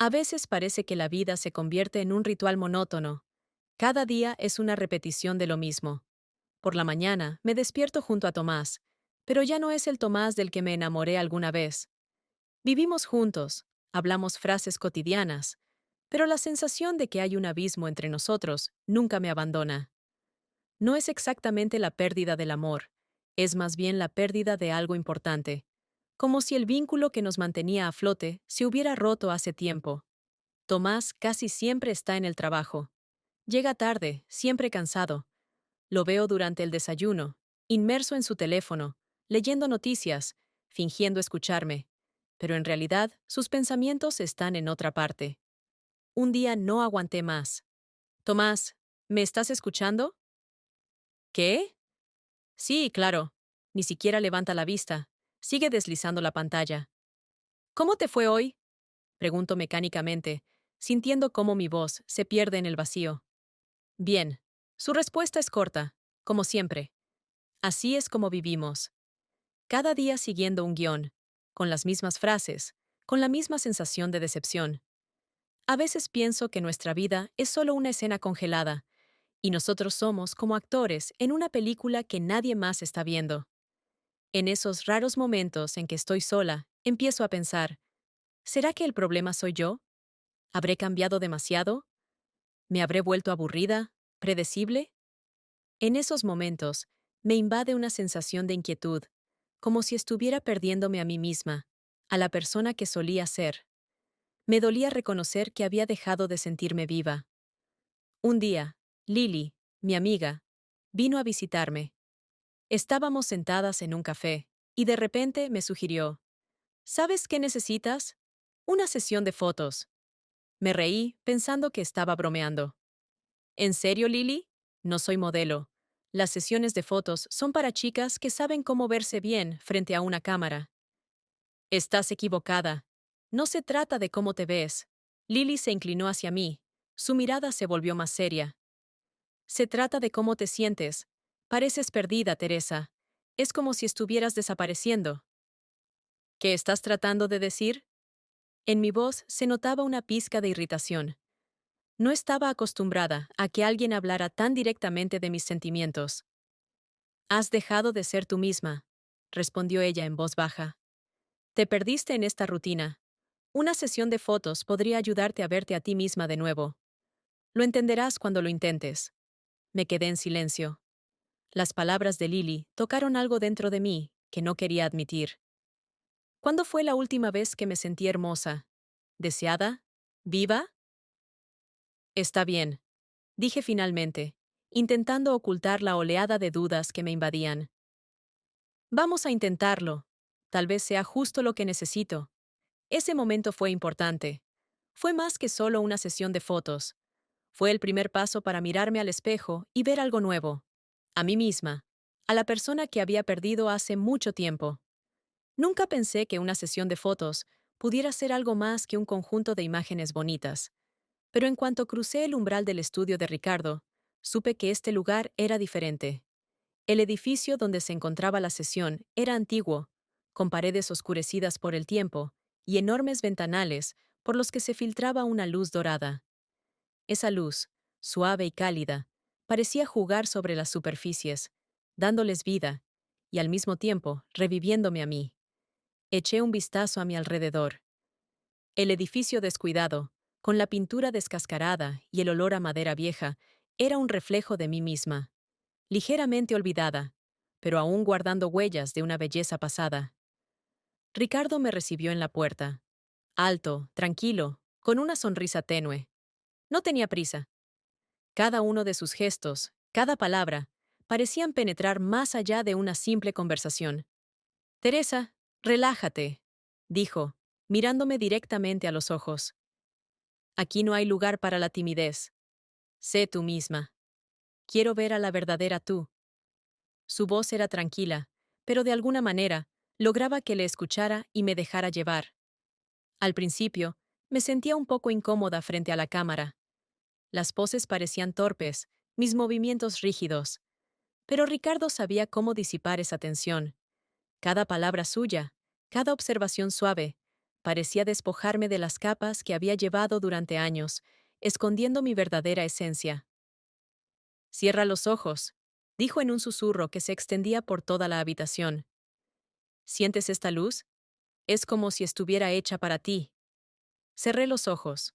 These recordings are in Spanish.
A veces parece que la vida se convierte en un ritual monótono. Cada día es una repetición de lo mismo. Por la mañana me despierto junto a Tomás, pero ya no es el Tomás del que me enamoré alguna vez. Vivimos juntos, hablamos frases cotidianas, pero la sensación de que hay un abismo entre nosotros nunca me abandona. No es exactamente la pérdida del amor, es más bien la pérdida de algo importante, como si el vínculo que nos mantenía a flote se hubiera roto hace tiempo. Tomás casi siempre está en el trabajo. Llega tarde, siempre cansado. Lo veo durante el desayuno, inmerso en su teléfono, leyendo noticias, fingiendo escucharme. Pero en realidad, sus pensamientos están en otra parte. Un día no aguanté más. Tomás, ¿me estás escuchando? ¿Qué? Sí, claro. Ni siquiera levanta la vista. Sigue deslizando la pantalla. ¿Cómo te fue hoy? Pregunto mecánicamente, sintiendo cómo mi voz se pierde en el vacío. Bien. Su respuesta es corta, como siempre. Así es como vivimos. Cada día siguiendo un guión, con las mismas frases, con la misma sensación de decepción. A veces pienso que nuestra vida es solo una escena congelada, y nosotros somos como actores en una película que nadie más está viendo. En esos raros momentos en que estoy sola, empiezo a pensar, ¿será que el problema soy yo? ¿Habré cambiado demasiado? ¿Me habré vuelto aburrida? ¿Predecible? En esos momentos, me invade una sensación de inquietud, como si estuviera perdiéndome a mí misma, a la persona que solía ser. Me dolía reconocer que había dejado de sentirme viva. Un día, Lily, mi amiga, vino a visitarme. Estábamos sentadas en un café, y de repente me sugirió, ¿sabes qué necesitas? Una sesión de fotos. Me reí, pensando que estaba bromeando. ¿En serio, Lily? No soy modelo. Las sesiones de fotos son para chicas que saben cómo verse bien frente a una cámara. Estás equivocada. No se trata de cómo te ves. Lily se inclinó hacia mí. Su mirada se volvió más seria. Se trata de cómo te sientes. Pareces perdida, Teresa. Es como si estuvieras desapareciendo. ¿Qué estás tratando de decir? En mi voz se notaba una pizca de irritación. No estaba acostumbrada a que alguien hablara tan directamente de mis sentimientos. Has dejado de ser tú misma, respondió ella en voz baja. Te perdiste en esta rutina. Una sesión de fotos podría ayudarte a verte a ti misma de nuevo. Lo entenderás cuando lo intentes. Me quedé en silencio. Las palabras de Lily tocaron algo dentro de mí que no quería admitir. ¿Cuándo fue la última vez que me sentí hermosa? ¿Deseada? ¿Viva? Está bien, dije finalmente, intentando ocultar la oleada de dudas que me invadían. Vamos a intentarlo. Tal vez sea justo lo que necesito. Ese momento fue importante. Fue más que solo una sesión de fotos. Fue el primer paso para mirarme al espejo y ver algo nuevo. A mí misma. A la persona que había perdido hace mucho tiempo. Nunca pensé que una sesión de fotos pudiera ser algo más que un conjunto de imágenes bonitas. Pero en cuanto crucé el umbral del estudio de Ricardo, supe que este lugar era diferente. El edificio donde se encontraba la sesión era antiguo, con paredes oscurecidas por el tiempo y enormes ventanales por los que se filtraba una luz dorada. Esa luz, suave y cálida, parecía jugar sobre las superficies, dándoles vida, y al mismo tiempo reviviéndome a mí. Eché un vistazo a mi alrededor. El edificio descuidado, con la pintura descascarada y el olor a madera vieja, era un reflejo de mí misma, ligeramente olvidada, pero aún guardando huellas de una belleza pasada. Ricardo me recibió en la puerta. Alto, tranquilo, con una sonrisa tenue. No tenía prisa. Cada uno de sus gestos, cada palabra, parecían penetrar más allá de una simple conversación. Teresa, relájate, dijo, mirándome directamente a los ojos. Aquí no hay lugar para la timidez. Sé tú misma. Quiero ver a la verdadera tú. Su voz era tranquila, pero de alguna manera lograba que le escuchara y me dejara llevar. Al principio, me sentía un poco incómoda frente a la cámara. Las poses parecían torpes, mis movimientos rígidos. Pero Ricardo sabía cómo disipar esa tensión. Cada palabra suya, cada observación suave, Parecía despojarme de las capas que había llevado durante años, escondiendo mi verdadera esencia. Cierra los ojos, dijo en un susurro que se extendía por toda la habitación. ¿Sientes esta luz? Es como si estuviera hecha para ti. Cerré los ojos.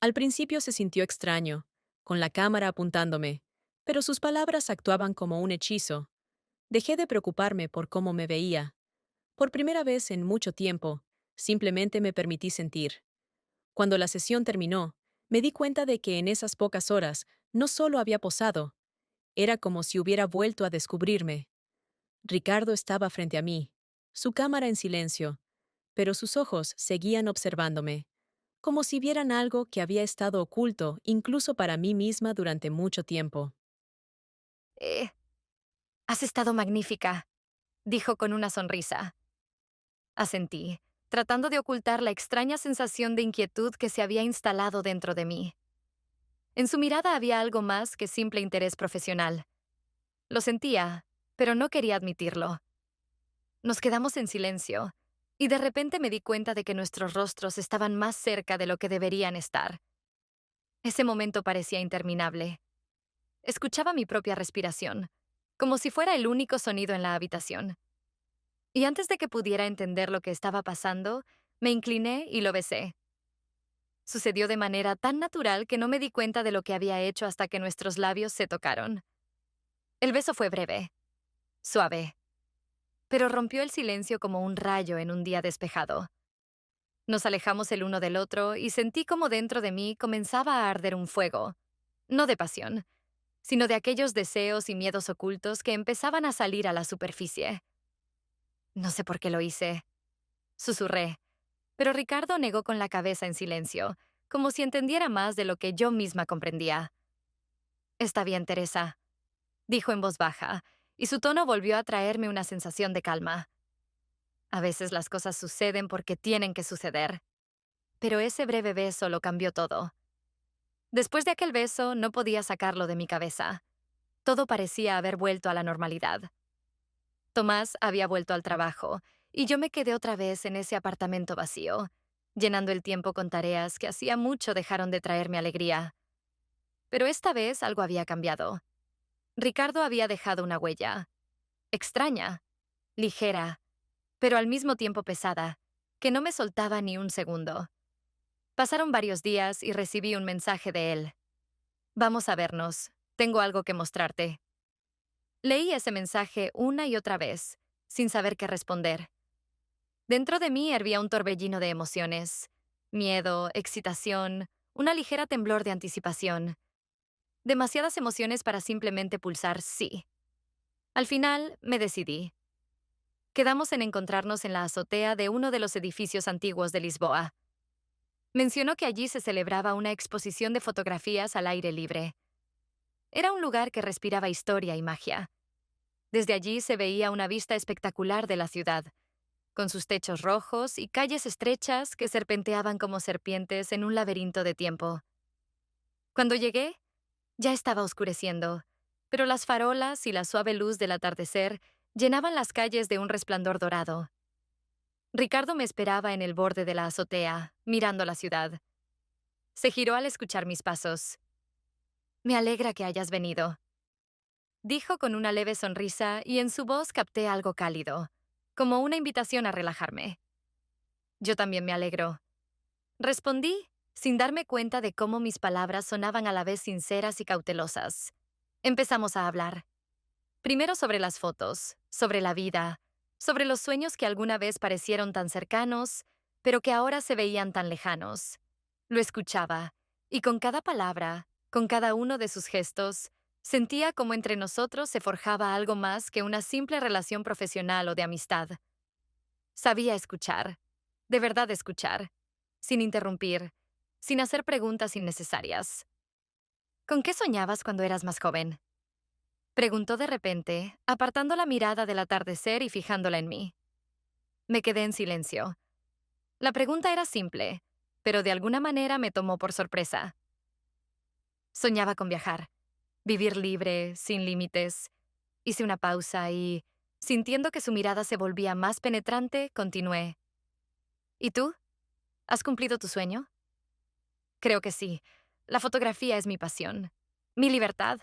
Al principio se sintió extraño, con la cámara apuntándome, pero sus palabras actuaban como un hechizo. Dejé de preocuparme por cómo me veía. Por primera vez en mucho tiempo, simplemente me permití sentir. Cuando la sesión terminó, me di cuenta de que en esas pocas horas no solo había posado, era como si hubiera vuelto a descubrirme. Ricardo estaba frente a mí, su cámara en silencio, pero sus ojos seguían observándome, como si vieran algo que había estado oculto incluso para mí misma durante mucho tiempo. Eh, has estado magnífica, dijo con una sonrisa. Asentí, tratando de ocultar la extraña sensación de inquietud que se había instalado dentro de mí. En su mirada había algo más que simple interés profesional. Lo sentía, pero no quería admitirlo. Nos quedamos en silencio, y de repente me di cuenta de que nuestros rostros estaban más cerca de lo que deberían estar. Ese momento parecía interminable. Escuchaba mi propia respiración, como si fuera el único sonido en la habitación. Y antes de que pudiera entender lo que estaba pasando, me incliné y lo besé. Sucedió de manera tan natural que no me di cuenta de lo que había hecho hasta que nuestros labios se tocaron. El beso fue breve, suave, pero rompió el silencio como un rayo en un día despejado. Nos alejamos el uno del otro y sentí como dentro de mí comenzaba a arder un fuego, no de pasión, sino de aquellos deseos y miedos ocultos que empezaban a salir a la superficie. No sé por qué lo hice, susurré, pero Ricardo negó con la cabeza en silencio, como si entendiera más de lo que yo misma comprendía. Está bien, Teresa, dijo en voz baja, y su tono volvió a traerme una sensación de calma. A veces las cosas suceden porque tienen que suceder. Pero ese breve beso lo cambió todo. Después de aquel beso no podía sacarlo de mi cabeza. Todo parecía haber vuelto a la normalidad. Tomás había vuelto al trabajo, y yo me quedé otra vez en ese apartamento vacío, llenando el tiempo con tareas que hacía mucho dejaron de traerme alegría. Pero esta vez algo había cambiado. Ricardo había dejado una huella. Extraña, ligera, pero al mismo tiempo pesada, que no me soltaba ni un segundo. Pasaron varios días y recibí un mensaje de él. Vamos a vernos. Tengo algo que mostrarte. Leí ese mensaje una y otra vez, sin saber qué responder. Dentro de mí hervía un torbellino de emociones. Miedo, excitación, una ligera temblor de anticipación. Demasiadas emociones para simplemente pulsar sí. Al final, me decidí. Quedamos en encontrarnos en la azotea de uno de los edificios antiguos de Lisboa. Mencionó que allí se celebraba una exposición de fotografías al aire libre. Era un lugar que respiraba historia y magia. Desde allí se veía una vista espectacular de la ciudad, con sus techos rojos y calles estrechas que serpenteaban como serpientes en un laberinto de tiempo. Cuando llegué, ya estaba oscureciendo, pero las farolas y la suave luz del atardecer llenaban las calles de un resplandor dorado. Ricardo me esperaba en el borde de la azotea, mirando la ciudad. Se giró al escuchar mis pasos. Me alegra que hayas venido, dijo con una leve sonrisa y en su voz capté algo cálido, como una invitación a relajarme. Yo también me alegro. Respondí, sin darme cuenta de cómo mis palabras sonaban a la vez sinceras y cautelosas. Empezamos a hablar. Primero sobre las fotos, sobre la vida, sobre los sueños que alguna vez parecieron tan cercanos, pero que ahora se veían tan lejanos. Lo escuchaba, y con cada palabra, con cada uno de sus gestos, sentía como entre nosotros se forjaba algo más que una simple relación profesional o de amistad. Sabía escuchar, de verdad escuchar, sin interrumpir, sin hacer preguntas innecesarias. ¿Con qué soñabas cuando eras más joven? Preguntó de repente, apartando la mirada del atardecer y fijándola en mí. Me quedé en silencio. La pregunta era simple, pero de alguna manera me tomó por sorpresa. Soñaba con viajar, vivir libre, sin límites. Hice una pausa y, sintiendo que su mirada se volvía más penetrante, continué. ¿Y tú? ¿Has cumplido tu sueño? Creo que sí. La fotografía es mi pasión. Mi libertad.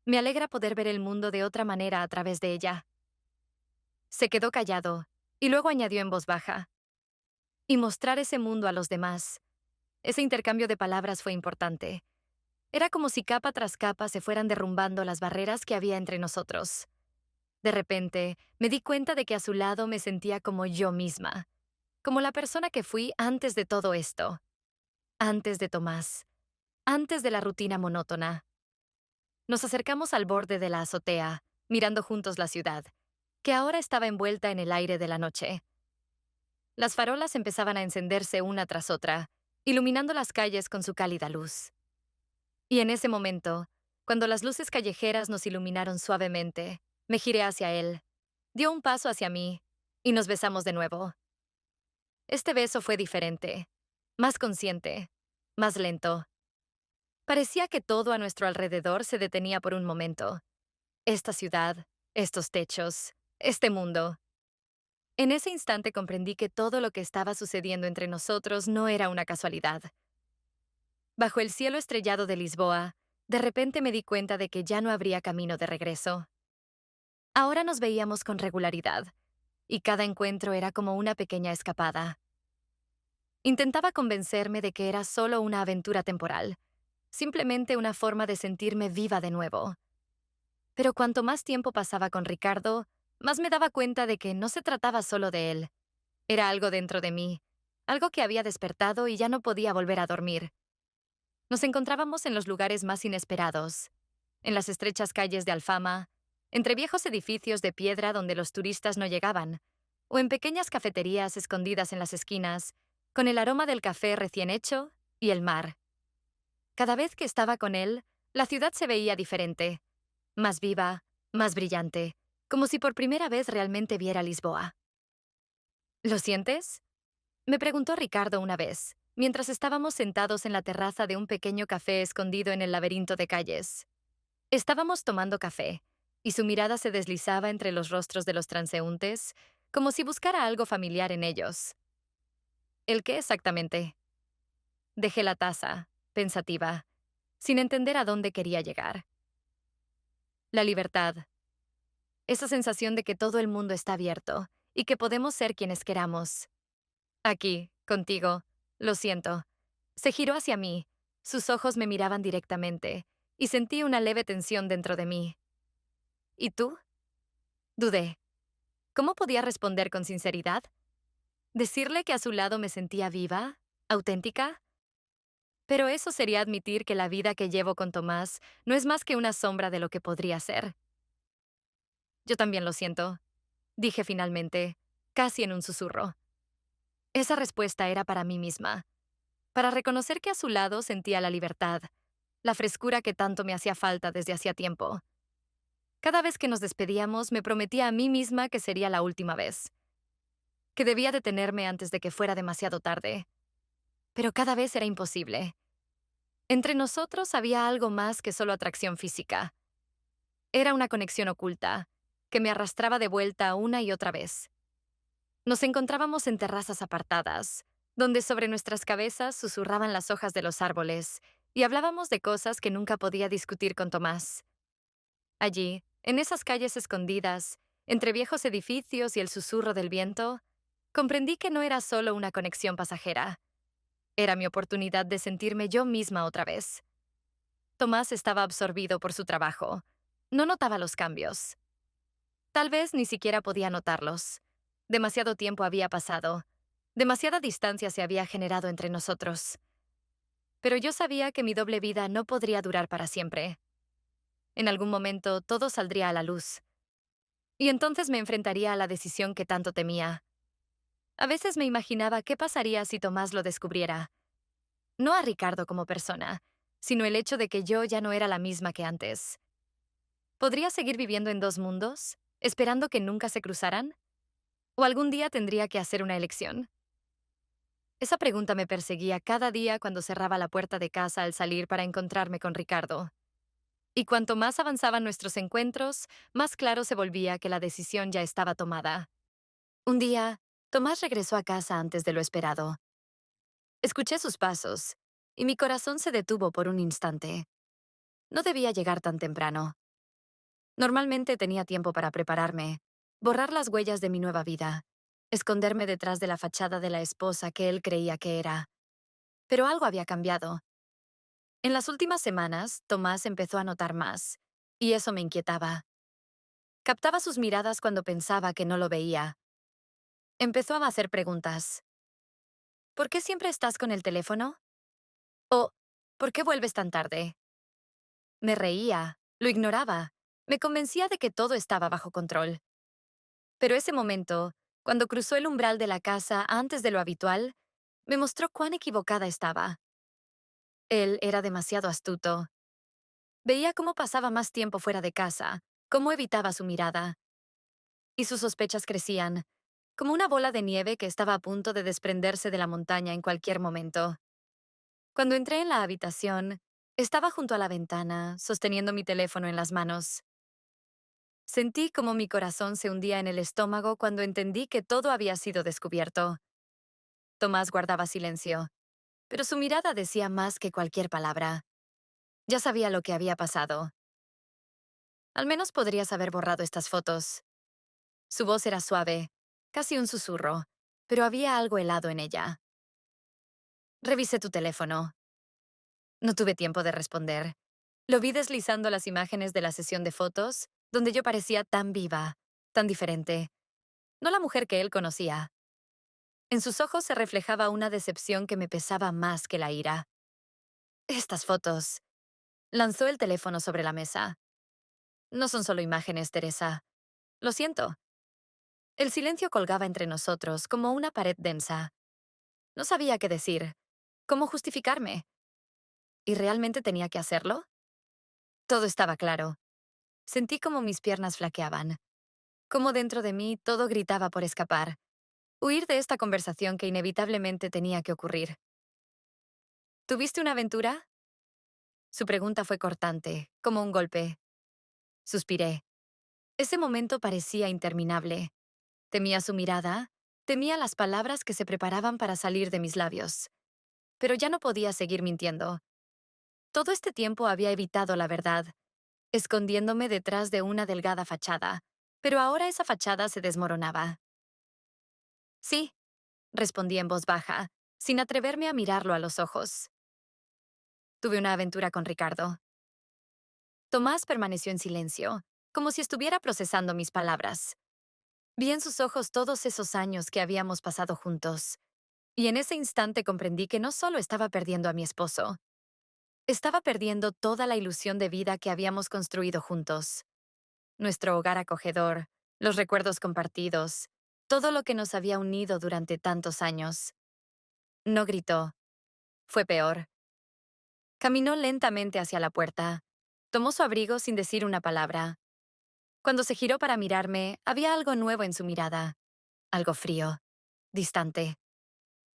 Me alegra poder ver el mundo de otra manera a través de ella. Se quedó callado y luego añadió en voz baja. Y mostrar ese mundo a los demás. Ese intercambio de palabras fue importante. Era como si capa tras capa se fueran derrumbando las barreras que había entre nosotros. De repente, me di cuenta de que a su lado me sentía como yo misma, como la persona que fui antes de todo esto, antes de Tomás, antes de la rutina monótona. Nos acercamos al borde de la azotea, mirando juntos la ciudad, que ahora estaba envuelta en el aire de la noche. Las farolas empezaban a encenderse una tras otra, iluminando las calles con su cálida luz. Y en ese momento, cuando las luces callejeras nos iluminaron suavemente, me giré hacia él, dio un paso hacia mí, y nos besamos de nuevo. Este beso fue diferente, más consciente, más lento. Parecía que todo a nuestro alrededor se detenía por un momento. Esta ciudad, estos techos, este mundo. En ese instante comprendí que todo lo que estaba sucediendo entre nosotros no era una casualidad. Bajo el cielo estrellado de Lisboa, de repente me di cuenta de que ya no habría camino de regreso. Ahora nos veíamos con regularidad, y cada encuentro era como una pequeña escapada. Intentaba convencerme de que era solo una aventura temporal, simplemente una forma de sentirme viva de nuevo. Pero cuanto más tiempo pasaba con Ricardo, más me daba cuenta de que no se trataba solo de él. Era algo dentro de mí, algo que había despertado y ya no podía volver a dormir. Nos encontrábamos en los lugares más inesperados, en las estrechas calles de Alfama, entre viejos edificios de piedra donde los turistas no llegaban, o en pequeñas cafeterías escondidas en las esquinas, con el aroma del café recién hecho y el mar. Cada vez que estaba con él, la ciudad se veía diferente, más viva, más brillante, como si por primera vez realmente viera Lisboa. ¿Lo sientes? Me preguntó Ricardo una vez, mientras estábamos sentados en la terraza de un pequeño café escondido en el laberinto de calles. Estábamos tomando café, y su mirada se deslizaba entre los rostros de los transeúntes, como si buscara algo familiar en ellos. ¿El qué exactamente? Dejé la taza, pensativa, sin entender a dónde quería llegar. La libertad. Esa sensación de que todo el mundo está abierto, y que podemos ser quienes queramos. Aquí, contigo. Lo siento. Se giró hacia mí. Sus ojos me miraban directamente, y sentí una leve tensión dentro de mí. ¿Y tú? Dudé. ¿Cómo podía responder con sinceridad? ¿Decirle que a su lado me sentía viva? ¿Auténtica? Pero eso sería admitir que la vida que llevo con Tomás no es más que una sombra de lo que podría ser. Yo también lo siento, dije finalmente, casi en un susurro. Esa respuesta era para mí misma, para reconocer que a su lado sentía la libertad, la frescura que tanto me hacía falta desde hacía tiempo. Cada vez que nos despedíamos, me prometía a mí misma que sería la última vez, que debía detenerme antes de que fuera demasiado tarde. Pero cada vez era imposible. Entre nosotros había algo más que solo atracción física. Era una conexión oculta, que me arrastraba de vuelta una y otra vez. Nos encontrábamos en terrazas apartadas, donde sobre nuestras cabezas susurraban las hojas de los árboles, y hablábamos de cosas que nunca podía discutir con Tomás. Allí, en esas calles escondidas, entre viejos edificios y el susurro del viento, comprendí que no era solo una conexión pasajera. Era mi oportunidad de sentirme yo misma otra vez. Tomás estaba absorbido por su trabajo. No notaba los cambios. Tal vez ni siquiera podía notarlos. Demasiado tiempo había pasado. Demasiada distancia se había generado entre nosotros. Pero yo sabía que mi doble vida no podría durar para siempre. En algún momento todo saldría a la luz. Y entonces me enfrentaría a la decisión que tanto temía. A veces me imaginaba qué pasaría si Tomás lo descubriera. No a Ricardo como persona, sino el hecho de que yo ya no era la misma que antes. ¿Podría seguir viviendo en dos mundos, esperando que nunca se cruzaran? ¿O algún día tendría que hacer una elección? Esa pregunta me perseguía cada día cuando cerraba la puerta de casa al salir para encontrarme con Ricardo. Y cuanto más avanzaban nuestros encuentros, más claro se volvía que la decisión ya estaba tomada. Un día, Tomás regresó a casa antes de lo esperado. Escuché sus pasos, y mi corazón se detuvo por un instante. No debía llegar tan temprano. Normalmente tenía tiempo para prepararme, borrar las huellas de mi nueva vida, esconderme detrás de la fachada de la esposa que él creía que era. Pero algo había cambiado. En las últimas semanas, Tomás empezó a notar más, y eso me inquietaba. Captaba sus miradas cuando pensaba que no lo veía. Empezó a hacer preguntas. ¿Por qué siempre estás con el teléfono? ¿O por qué vuelves tan tarde? Me reía, lo ignoraba, me convencía de que todo estaba bajo control. Pero ese momento, cuando cruzó el umbral de la casa antes de lo habitual, me mostró cuán equivocada estaba. Él era demasiado astuto. Veía cómo pasaba más tiempo fuera de casa, cómo evitaba su mirada. Y sus sospechas crecían, como una bola de nieve que estaba a punto de desprenderse de la montaña en cualquier momento. Cuando entré en la habitación, estaba junto a la ventana, sosteniendo mi teléfono en las manos. Sentí como mi corazón se hundía en el estómago cuando entendí que todo había sido descubierto. Tomás guardaba silencio, pero su mirada decía más que cualquier palabra. Ya sabía lo que había pasado. Al menos podrías haber borrado estas fotos. Su voz era suave, casi un susurro, pero había algo helado en ella. Revisé tu teléfono. No tuve tiempo de responder. Lo vi deslizando las imágenes de la sesión de fotos, donde yo parecía tan viva, tan diferente. No la mujer que él conocía. En sus ojos se reflejaba una decepción que me pesaba más que la ira. Estas fotos. Lanzó el teléfono sobre la mesa. No son solo imágenes, Teresa. Lo siento. El silencio colgaba entre nosotros como una pared densa. No sabía qué decir, cómo justificarme. ¿Y realmente tenía que hacerlo? Todo estaba claro. Sentí como mis piernas flaqueaban, como dentro de mí todo gritaba por escapar, huir de esta conversación que inevitablemente tenía que ocurrir. ¿Tuviste una aventura? Su pregunta fue cortante, como un golpe. Suspiré. Ese momento parecía interminable. Temía su mirada, temía las palabras que se preparaban para salir de mis labios. Pero ya no podía seguir mintiendo. Todo este tiempo había evitado la verdad, escondiéndome detrás de una delgada fachada, pero ahora esa fachada se desmoronaba. Sí, respondí en voz baja, sin atreverme a mirarlo a los ojos. Tuve una aventura con Ricardo. Tomás permaneció en silencio, como si estuviera procesando mis palabras. Vi en sus ojos todos esos años que habíamos pasado juntos, y en ese instante comprendí que no solo estaba perdiendo a mi esposo, estaba perdiendo toda la ilusión de vida que habíamos construido juntos. Nuestro hogar acogedor, los recuerdos compartidos, todo lo que nos había unido durante tantos años. No gritó, fue peor. Caminó lentamente hacia la puerta. Tomó su abrigo sin decir una palabra. Cuando se giró para mirarme, había algo nuevo en su mirada. Algo frío, distante.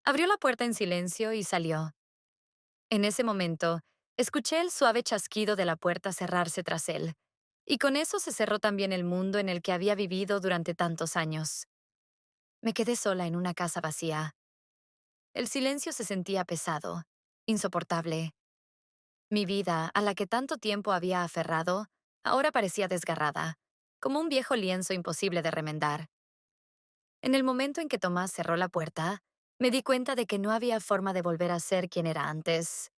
Abrió la puerta en silencio y salió. En ese momento, escuché el suave chasquido de la puerta cerrarse tras él. Y con eso se cerró también el mundo en el que había vivido durante tantos años. Me quedé sola en una casa vacía. El silencio se sentía pesado, insoportable. Mi vida, a la que tanto tiempo había aferrado, ahora parecía desgarrada, como un viejo lienzo imposible de remendar. En el momento en que Tomás cerró la puerta, me di cuenta de que no había forma de volver a ser quien era antes.